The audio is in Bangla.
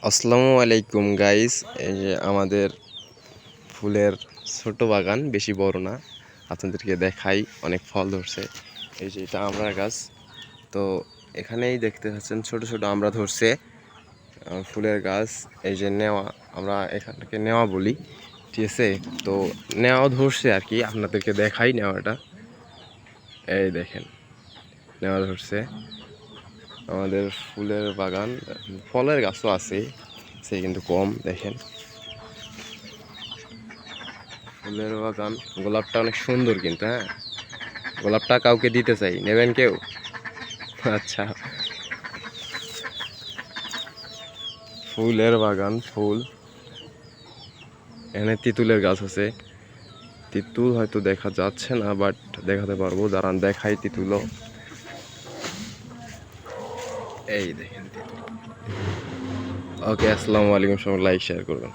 আসসালামু আলাইকুম গাইস। এই যে আমাদের ফুলের ছোট বাগান, বেশি বড় না, আপনাদেরকে দেখাই। অনেক ফল ধরছে। এই যে এটা আমড়া গাছ। তো এখানেই দেখতে পাচ্ছেন ছোট ছোট আমড়া ধরছে। ফুলের গাছ। এই যে নেওয়া, আমরা এখানটাকে নেওয়া বলি, ঠিক আছে। তো নেওয়া ধরছে আর কি, আপনাদেরকে দেখাই নেওয়াটা। এই দেখেন, নেওয়া ধরছে। আমাদের ফুলের বাগান, ফলের গাছও আছে, সে কিন্তু কম। দেখেন ফুলের বাগান, গোলাপটা অনেক সুন্দর কিন্তু। হ্যাঁ, গোলাপটা কাউকে দিতে চাই, নেবেন কেউ? আচ্ছা, ফুলের বাগান, ফুল। এখানে তিতুলের গাছ আছে। তিতুল হয়তো দেখা যাচ্ছে না, বাট দেখাতে পারবো, দাঁড়ান দেখাই তিতুলও। এই দেখেন তিতুল। ওকে, আসসালামু আলাইকুম। সবাই লাইক শেয়ার করবেন।